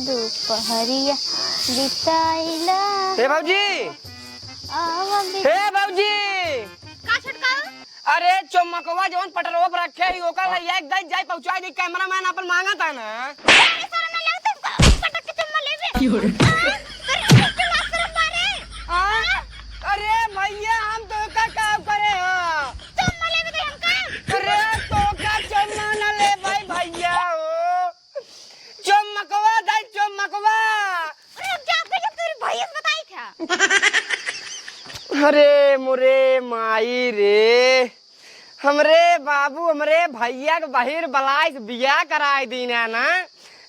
दोपहरिया बिताइला। हे बाबूजी, हे बाबूजी, का छटकाऊ? अरे चमकवा जवन पटरवा पर रखे ही ओका लइया एक दई जाई पहुंचा दी। कैमरामैन अपन मांगा था ना। अरे सर ना ले तुमको पटक के चुम्मा लेबे। अरे चला सर मारे। अरे भैया हम तो का काम करे हां। चुम्मा लेबे तो हम का? अरे तो का चुम्मा ना ले भाई भैया हो। चमकवा दई चमकवा। अरे क्या कर तेरी भैया से बताई था? अरे मोरे माई रे, हमरे बाबू हमरे भैया के बाहर बलाई से बियाह कराए दीना ना।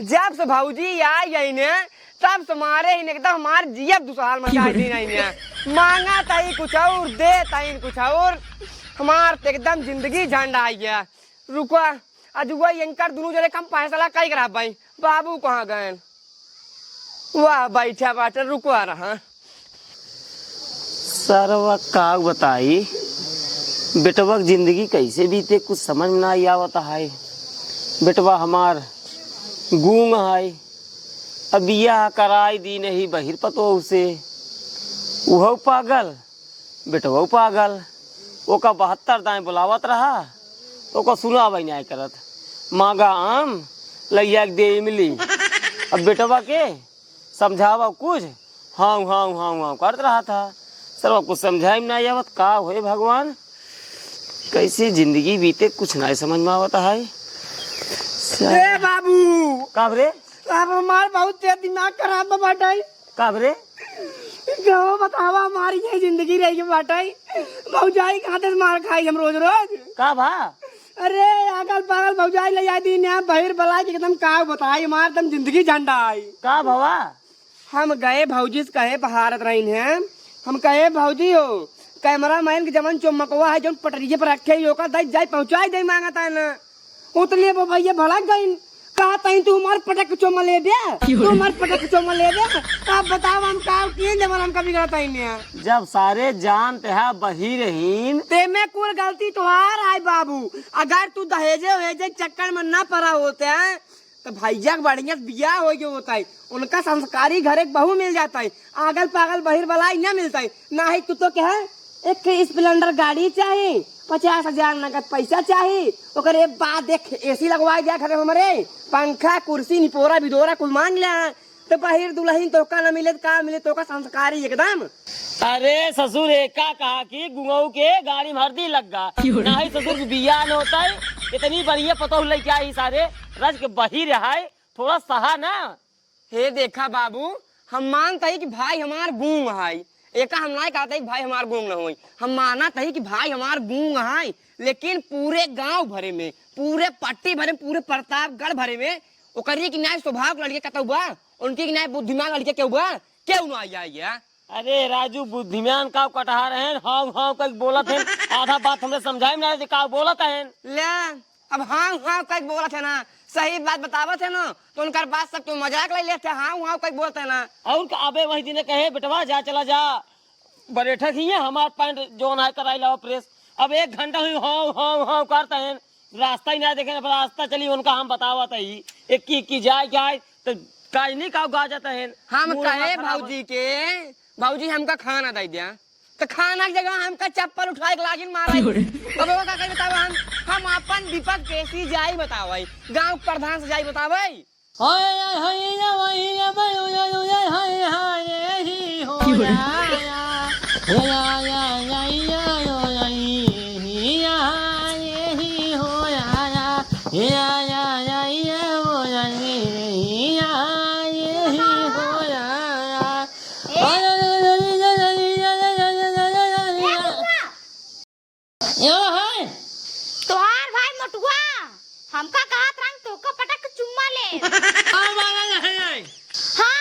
जब से भौजी आई गई ने तब से मारे ही एकदम हमार जियब दुसाल मचाई दीना ही मांगा ताई कुछ और दे ताई कुछ और। हमार तो एकदम जिंदगी झंड आई गया। रुको अजुआ यंकर दोनों जने कम पैसा कई करा भाई। बाबू कहाँ गए? वाह बैठा बाटे रुको आ रहा। सरवा का बताई बेटवा की जिंदगी कैसे बीते कुछ समझ में नहीं आवता है। बेटवा हमार गूंग है, अब बियाह कराई दी नहीं बहिर पतो उसे। वह पागल बेटवा पागल। ओका 72 दाएं बुलावत रहा तो सुना भाई नहीं करत। मांगा आम लैया के दे मिली। अब बेटवा के समझावा कुछ हाँ हाँ हाँ हाँ करत रहा था। सर कुछ समझाई में नहीं आवत का होए भगवान कैसे जिंदगी बीते कुछ नहीं समझ में आवता है। ए बाबू का रे? अब हमार बहुत तेज दिमाग खराब बाटाई। का रे? गाँव बतावा हमारी ये जिंदगी रही बाटाई। भौजाई कहाँ से मार खाई हम रोज रोज। का भा? अरे अगल बगल भौजाई ले जाती यहाँ बहिर बला के एकदम का बताई हमार एकदम जिंदगी झंडा आई। का भवा? हम गए भौजी से कहे भारत रही हैं। हम कहे भौजी हो कैमरा मैन के जमन चमकवा है जो पटरिये पर रखे ही होकर दई जाई पहुंचाई दे मांगा था ना। उतले वो भैया भड़क गई। कहा तई तू हमार पटक चोमा ले दे, तू हमार पटक चोमा ले दे। आप बताओ हम का किए जमन हम कभी करता ही नहीं। जब सारे जानते हैं बहिरहीन ते में कोई गलती तोहार है बाबू। अगर तू दहेजे वहेजे चक्कर में न पड़ा होते हैं तो भैया का बढ़िया बियाह हो गया होता है। उनका संस्कारी घर एक बहू मिल जाता है। आगल पागल बहिर बलाई न मिलता है। ना ही तू तो क्या है एक स्प्लेंडर गाड़ी चाहिए, 50,000 नगद पैसा चाहिए। ओकर एक बात देख एसी लगवा दिया खरे हमारे पंखा कुर्सी निपोरा बिदोरा कुल मांग लिया तो बहिर दुल्हन तो का न मिले का मिले तो का संस्कारी एकदम। अरे ससुर एका कहा कि गुंगऊ के गाड़ी में हरदी लग गा ना ही ससुर के बियाह न होता है। इतनी बढ़िया पता हो क्या ही सारे रज के बहिर है थोड़ा सहा ना। हे देखा बाबू हम मानता ही कि भाई हमार गूंग है। एका हम नहीं कहते कि भाई हमार गूंग न होई। हम माना था कि भाई हमार गूंग है लेकिन पूरे गांव भरे में पूरे पट्टी भरे पूरे प्रतापगढ़ भरे में ओकरी की न्याय स्वभाव लड़के कत हुआ उनकी न्याय बुद्धिमान लड़के क्या हुआ क्यों ना आया। अरे राजू बुद्धिमान का कटहा रहे हाँ हाँ कल बोलत है। आधा बात हमने समझाई ना का बोलत है। ले अब हाँ हाँ कई बोला थे ना सही बात बतावा थे ना तो उनका बात सब क्यों मजाक ले लेते हाँ हाँ कई बोलते ना। और अबे वही दिन कहे बेटवा जा चला जा बैठक ही है हमार पैंट जोन है कराई ला प्रेस। अब 1 घंटा हुई हाँ हाँ हाँ करते हैं रास्ता ही ना देखे रास्ता चली उनका हम बतावा था ही एक की जाए क्या तो काज नहीं का गा जाता है। हम कहे भौजी के भौजी हमका खाना दे दिया तो खाना की जगह हमका चप्पल उठा के लागिन मारा। अब वो का बताओ हम अपन दीपक कैसी जाई बताओ गांव प्रधान से जाई बताओ। तोहार भाई मोटुआ हमका कहत रंग तो का पटक चुम्मा ले। हाँ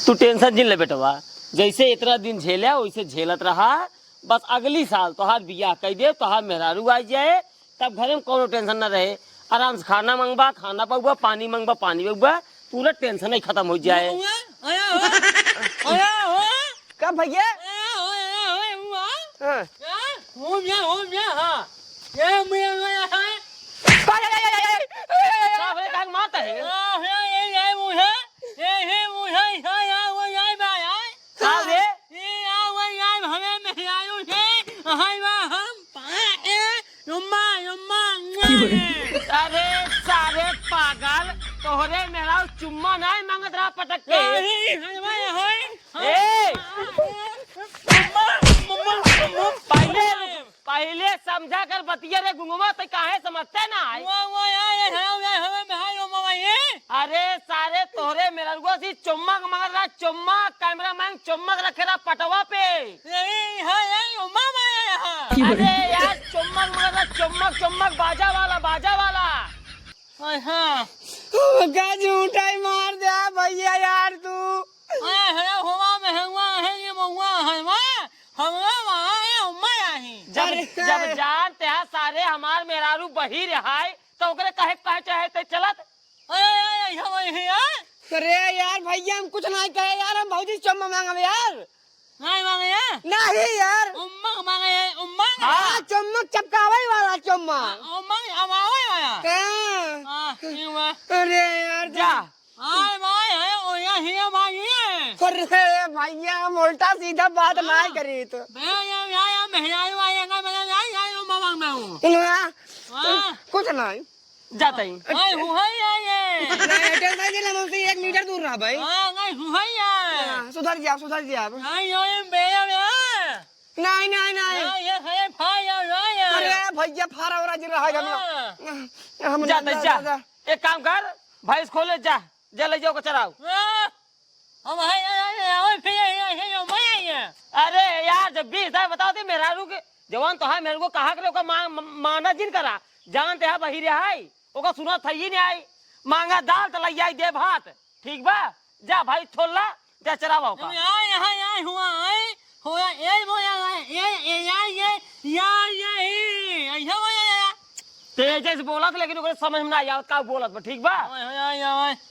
तू टेंशन जिन ले बेटवा जैसे इतना दिन झेला वैसे झेलत रहा। बस अगली साल तोहार बियाह कह दे तोहार मेहरारू आ जाए तब घर में कोनो टेंशन न रहे। आराम से खाना मंगवा खाना पगुआ पानी मंगवा पानी पगुआ पूरा टेंशन नहीं खत्म हो जाए। कब भैया? हाँ। माता है अरे सारे पागल तोहरे मेरा चुम्मा नहीं मांगत रहा पटक के। पहले समझा कर बतिया रे गुंगुमा तो काहे समझते ना है? अरे सारे तोहरे मेरा सी चुम्मा मांग रहा चुम्मा कैमरा मैन चुम्मा रखे रहा पटवा पे। अरे यार चुम्मा मांग रहा चुम्मक बाजा वाला। क्या झूठा ही मार दिया भैया यार तू। जब जानते हैं सारे हमार मेहरारू बही रहा तो ओकरे कहे चाहे ते चलत। अरे यार भैया हम कुछ नहीं कहे यार, हम भौजी चुम्मा मांगे यार। नहीं यार हाँ चुम्मक चपकावे वाला चुम्मा। अरे यार जा अरे भैया हम उल्टा सीधा बात ना करी तो कुछ नहीं जाता ही एक मीटर दूर रहा भाई। सुधर जा नहीं अरे भैया फारा हो रहा हम जा एक काम कर भैंस खोले जा ले जाओ चराओ। अरे यार जब 20 बताओ थे मेरा के जवान तो है मेरे को कहा करे माना जिन करा जानते है बही रहा ओका सुना था ही नहीं आई मांगा दाल तो लई आई दे भात ठीक बा जा भाई छोड़ला जा चरावा का तेजे से बोलत लेकिन ओकरे समझ में ना आवत का बोलत बा ठीक बा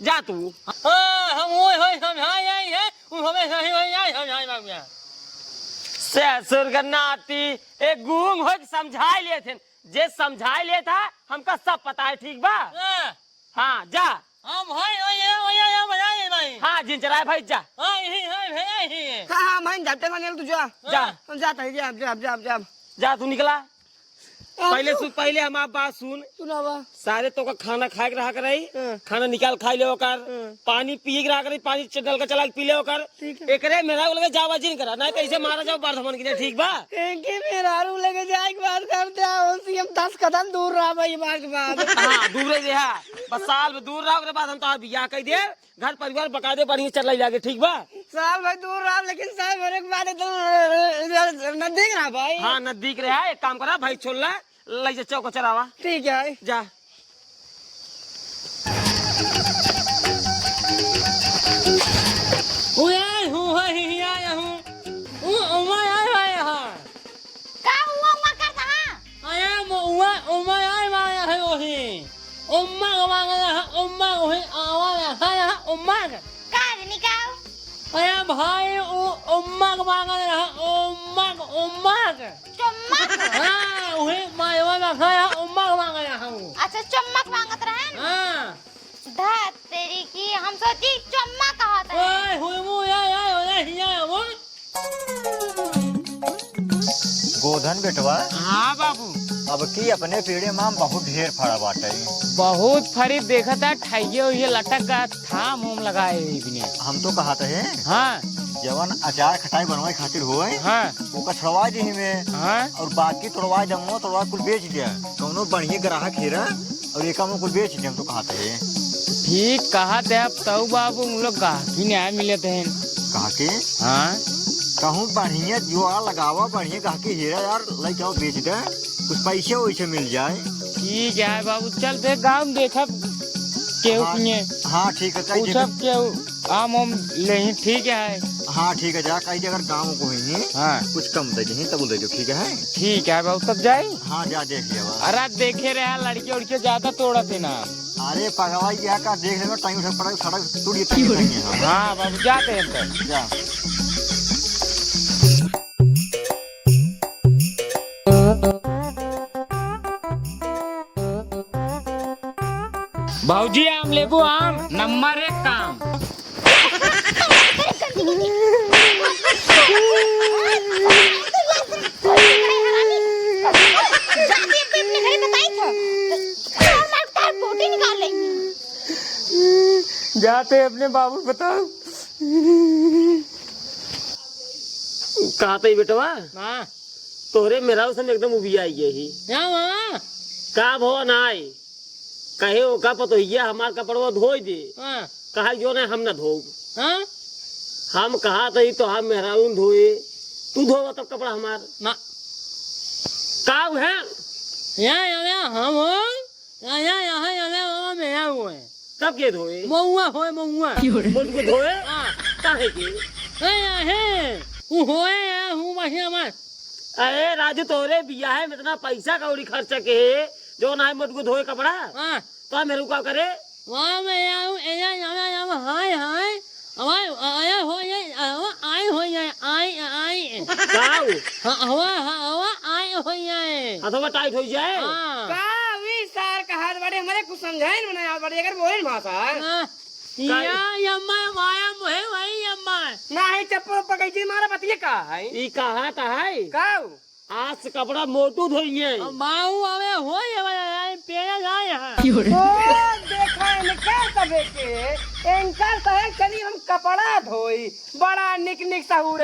जा तू ससुर का नाती एक गूंग हो समझाई ले थे जे समझाई ले था हमका सब पता है ठीक बा। हाँ जा हाँ जिन चराए भाई जा हाँ मैं जाते तू जा तू निकला पहले हम आप बात सुनावा सारे तो का खाना खाए के रहा रही खाना निकाल खा ले पानी पिए के रहा करी पानी डल का चला पी ले एकरे मेरा लगे जावा जिन करा नहीं कैसे मारा जाओ बर्धमान के ठीक बा मेरा लगे जाए के बात करते हम 10 कदम दूर रहा भाई बात हाँ दूर रहा बस साल में दूर रहा बाद हम तो बियाह कह दे घर परिवार बका दे बढ़िया चल जाके ठीक बा साल भाई दूर रहा लेकिन साल भरे के बाद नजदीक रहा भाई। हाँ नजदीक रहा एक काम करा भाई छोड़ ला ले जा चौको चरावा ठीक है जा भाई उम्मा मांगा रहा अच्छा चम्मक मांगत रहे ना तेरी की हम सोची चम्मा कहा था गोधन बेटवा। हाँ बाबू अब की अपने पेड़े में बहुत ढेर फड़ा बाटे बहुत फरी देखा था ठाइये हुए लटक का थाम होम लगाए हम तो कहा है हाँ जवन अचार खटाई बनवाए खातिर होए हाँ ओका छड़वा दी में हाँ और बाकी तोड़वा दमो तोड़वा कुल बेच दिया कौनो बढ़िया ग्राहक हेरा और एक कुल बेच दिया तो कहा है ठीक कहा थे अब तब बाबू हम लोग गाहकी न्याय मिले थे कहा के हाँ कहूँ बढ़िया जो लगावा बढ़िया गाहकी हेरा यार ले जाओ बेच दे कुछ पैसे वैसे मिल जाए। ठीक है बाबू चलते गाँव में देखा केहू हाँ ठीक है केहू आम उम ले ठीक है हाँ ठीक है, जा कहीं अगर गाँव को ही हाँ कुछ कम दे दही तब दे दो, ठीक है। ठीक है बाबू, तब जाए। हाँ जा देख लिया बस। अरे देखे रहे लड़के उड़के ज्यादा तोड़ते ना। अरे पगला यह का देख ले, टाइम से पड़ा सड़क टूट गई। हाँ बाबू जाते हैं तब। जा भाऊजी आम लेबू, आम नंबर 1 काम। जाते अपने बाबू बताओ। कहा था बेटवा हाँ तोरे मेरा उसमें एकदम उभी आई यही का भो ना आई कहे ओ का पतोहिया हमार कपड़वा धो दे। कहा जो नहीं हम ना धो, हम कहा तो तो हम मेहरारून धोए, तू धोवा तब कपड़ा हमार ना का है हम हो मेरा हुए तब के धोए मऊआ होए मऊआ मुझको धोए काहे के होए अरे राजू तोरे बिया है इतना पैसा कौड़ी खर्चा के जो ना मुझको धोए कपड़ा तो मेरे को क्या करे अथवा टाइट हो जाए का वी सार का हाथ बड़े हमारे कुछ समझाए ना यार, बड़े अगर बोले भाषा ना है चप्पल पकड़ के मारा बतिए का है ई कहा था है काऊ आज से कपड़ा मोटू धोइए माऊ आवे होए पेड़ा जाए ओ देखा इनका सबे के एंकर सहे चली हम कपड़ा धोई बड़ा निक निक सहूर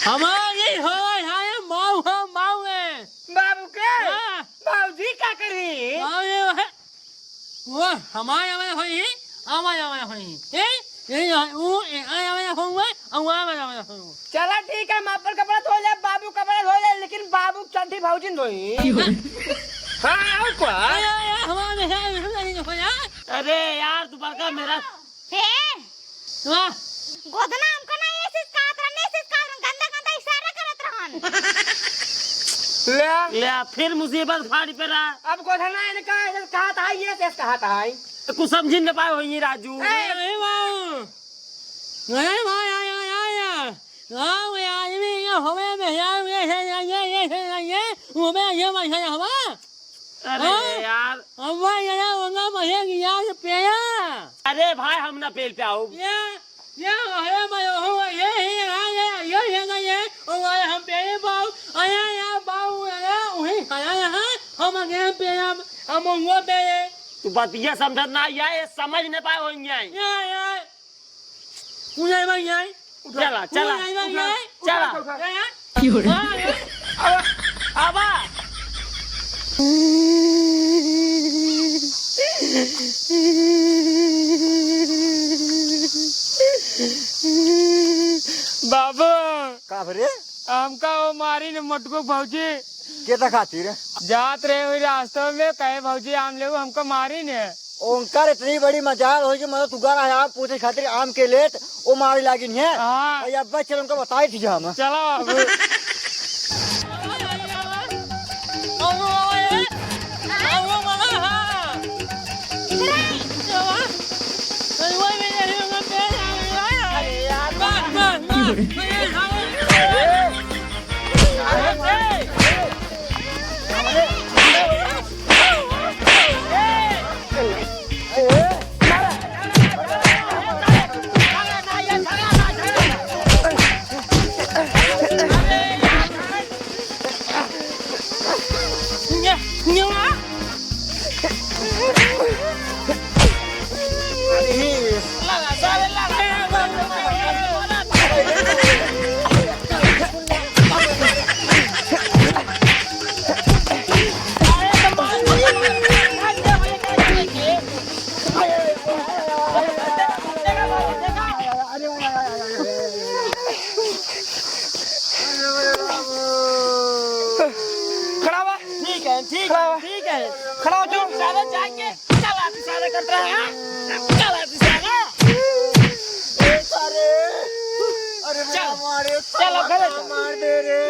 हमारी होए है माऊ हो माऊ है बाबू के हाँ। बाबूजी का करी वो हमारे आवे होई हमारे आवे होई चला ठीक है, माँ पर कपड़ा धो ले, बाबू कपड़ा धो ले, लेकिन बाबू चंठी भाऊजी धोई। हाँ और क्या? अरे यार तू बड़का मेरा गोदना हमको ना ऐसे काट गंदा गंदा इशारा करत रहन। ले फिर मुसीबत फाड़ी पे रहा। अब गोदना इनका कहा था ये से कहा था कुछ समझ न पाए होइए राजू अरे यार अरे भाई हम ना पेल पे आओ तू बतिया समझ ना आया समझ न पाए होंगे चला चला चला आवा बाबू का भरे हमका वो मारी न मटको भौजी के ता खातिर जात रहे हुई रास्ते में कहे भौजी आम ले हमको मारी ने ओंकार इतनी बड़ी मजाल हो कि मतलब तुगार आया पूछे खातिर आम के लेट वो मारी लागिन है। हाँ अब चल उनको बताई थी हम चलो बाबू ठीक है खड़ा हो जाओ सारे जाएंगे चला सारे कट रहा है चला सारे चलो घरे चलो। मार दे रे।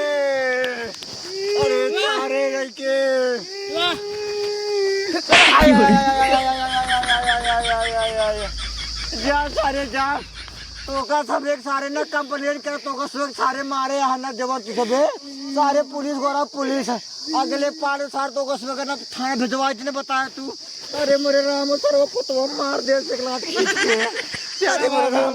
अरे सारे लड़के जा सारे जा तो का सब एक सारे ना कंप्लेंट कर तो का सब सारे मारे यहाँ ना जबर सबे सारे पुलिस गोरा पुलिस अगले पार सार तो का सब ना थाने भिजवा इतने बताया तू। अरे मेरे राम सर वो पुतवा मार दे से खींच के। अरे मेरे राम